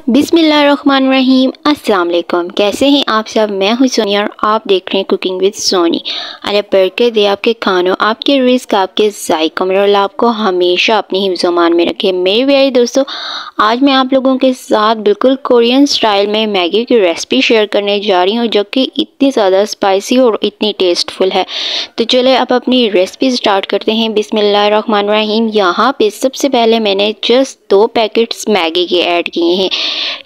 बिस्मिल्लाहिर्रहमानिर्रहीम। अस्सलाम वालेकुम। कैसे हैं आप सब? मैं हूं सोनिया और आप देख रहे हैं कुकिंग विद सोनी। अल्लाह बरकत दे आपके खानों, आपके रिस्क, आपके जायकों में और आपको हमेशा अपनी हिफ्ज़-ओ-मान में रखे। मेरे प्यारे दोस्तों, आज मैं आप लोगों के साथ बिल्कुल कोरियन स्टाइल में मैगी की रेसिपी शेयर करने जा रही हूँ, जो कि इतनी ज़्यादा स्पाइसी और इतनी टेस्टफुल है। तो चले अब अपनी रेसिपी स्टार्ट करते हैं। बिस्मिल्लाहिर्रहमानिर्रहीम। यहाँ पे सबसे पहले मैंने जस्ट 2 पैकेट्स मैगी के ऐड किए हैं।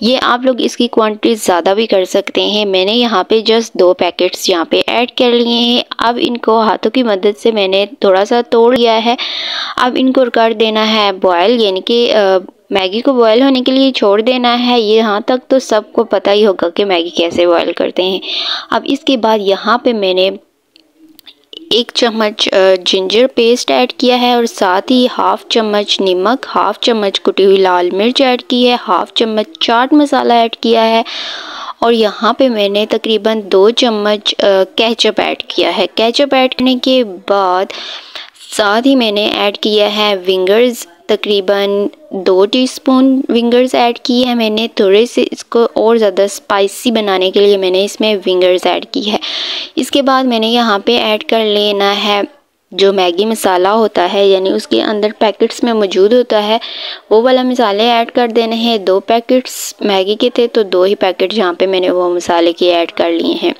ये आप लोग इसकी क्वांटिटी ज़्यादा भी कर सकते हैं। मैंने यहाँ पे जस्ट 2 पैकेट्स यहाँ पे ऐड कर लिए हैं। अब इनको हाथों की मदद से मैंने थोड़ा सा तोड़ लिया है। अब इनको कर देना है बॉयल, यानी कि मैगी को बॉयल होने के लिए छोड़ देना है। ये यहाँ तक तो सबको पता ही होगा कि मैगी कैसे बॉयल करते हैं। अब इसके बाद यहाँ पे मैंने 1 चम्मच जिंजर पेस्ट ऐड किया है और साथ ही हाफ चम्मच नमक, हाफ चम्मच कुटी हुई लाल मिर्च ऐड की है, हाफ चम्मच चाट मसाला ऐड किया है और यहाँ पे मैंने तकरीबन 2 चम्मच केचप ऐड किया है। केचप ऐड करने के बाद साथ ही मैंने ऐड किया है विंगर्स, तकरीबन 2 टीस्पून विंगर्स ऐड की है मैंने। थोड़े से इसको और ज़्यादा स्पाइसी बनाने के लिए मैंने इसमें विंगर्स ऐड की है। इसके बाद मैंने यहाँ पे ऐड कर लेना है जो मैगी मसाला होता है, यानी उसके अंदर पैकेट्स में मौजूद होता है, वो वाला मसाले ऐड कर देने हैं। 2 पैकेट्स मैगी के थे तो 2 ही पैकेट यहाँ पे मैंने वो मसाले के ऐड कर लिए हैं।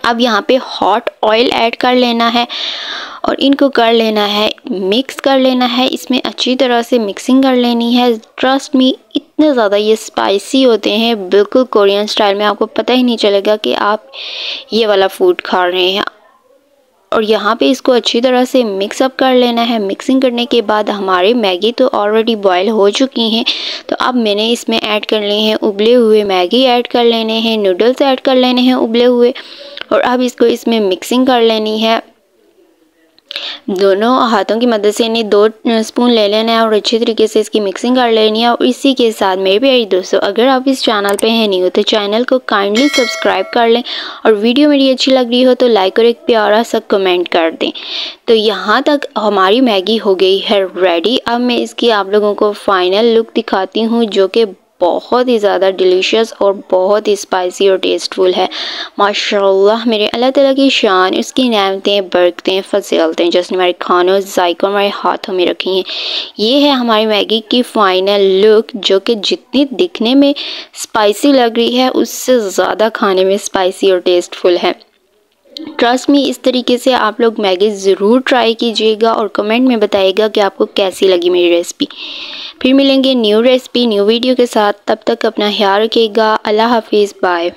अब यहाँ पे हॉट ऑयल ऐड कर लेना है और इनको कर लेना है, मिक्स कर लेना है। इसमें अच्छी तरह से मिक्सिंग कर लेनी है। ट्रस्ट मी, इतने ज़्यादा ये स्पाइसी होते हैं, बिल्कुल कोरियन स्टाइल में, आपको पता ही नहीं चलेगा कि आप ये वाला फूड खा रहे हैं। और यहाँ पे इसको अच्छी तरह से मिक्स अप कर लेना है। मिक्सिंग करने के बाद हमारी मैगी तो ऑलरेडी बॉयल हो चुकी हैं, तो अब मैंने इसमें ऐड कर लिए हैं उबले हुए मैगी ऐड कर लेने हैं, नूडल्स ऐड कर लेने हैं उबले हुए और अब इसको इसमें मिक्सिंग कर लेनी है। दोनों हाथों की मदद से इन्हें 2 स्पून ले लेना है और अच्छी तरीके से इसकी मिक्सिंग कर लेनी है। और इसी के साथ मेरे प्यारे दोस्तों, अगर आप इस चैनल पे हैं नहीं हो तो चैनल को काइंडली सब्सक्राइब कर लें और वीडियो मेरी अच्छी लग रही हो तो लाइक और एक प्यारा सा कमेंट कर दें। तो यहाँ तक हमारी मैगी हो गई है रेडी। अब मैं इसकी आप लोगों को फाइनल लुक दिखाती हूँ, जो कि बहुत ही ज़्यादा डिलीशियस और बहुत ही स्पाइसी और टेस्टफुल है। माशाल्लाह, मेरे अल्लाह ताला की शान, उसकी नेमतें, बरकतें, फजीलतें जिसने हमारे खानों, जायकों, हमारे हाथों में रखी हैं। ये है हमारी मैगी की फ़ाइनल लुक, जो कि जितनी दिखने में स्पाइसी लग रही है उससे ज़्यादा खाने में स्पाइसी और टेस्टफुल है। ट्रस्ट मी, इस तरीके से आप लोग मैगी ज़रूर ट्राई कीजिएगा और कमेंट में बताइएगा कि आपको कैसी लगी मेरी रेसिपी। फिर मिलेंगे न्यू रेसिपी, न्यू वीडियो के साथ। तब तक अपना ख्याल रखिएगा। अल्लाह हाफिज़, बाय।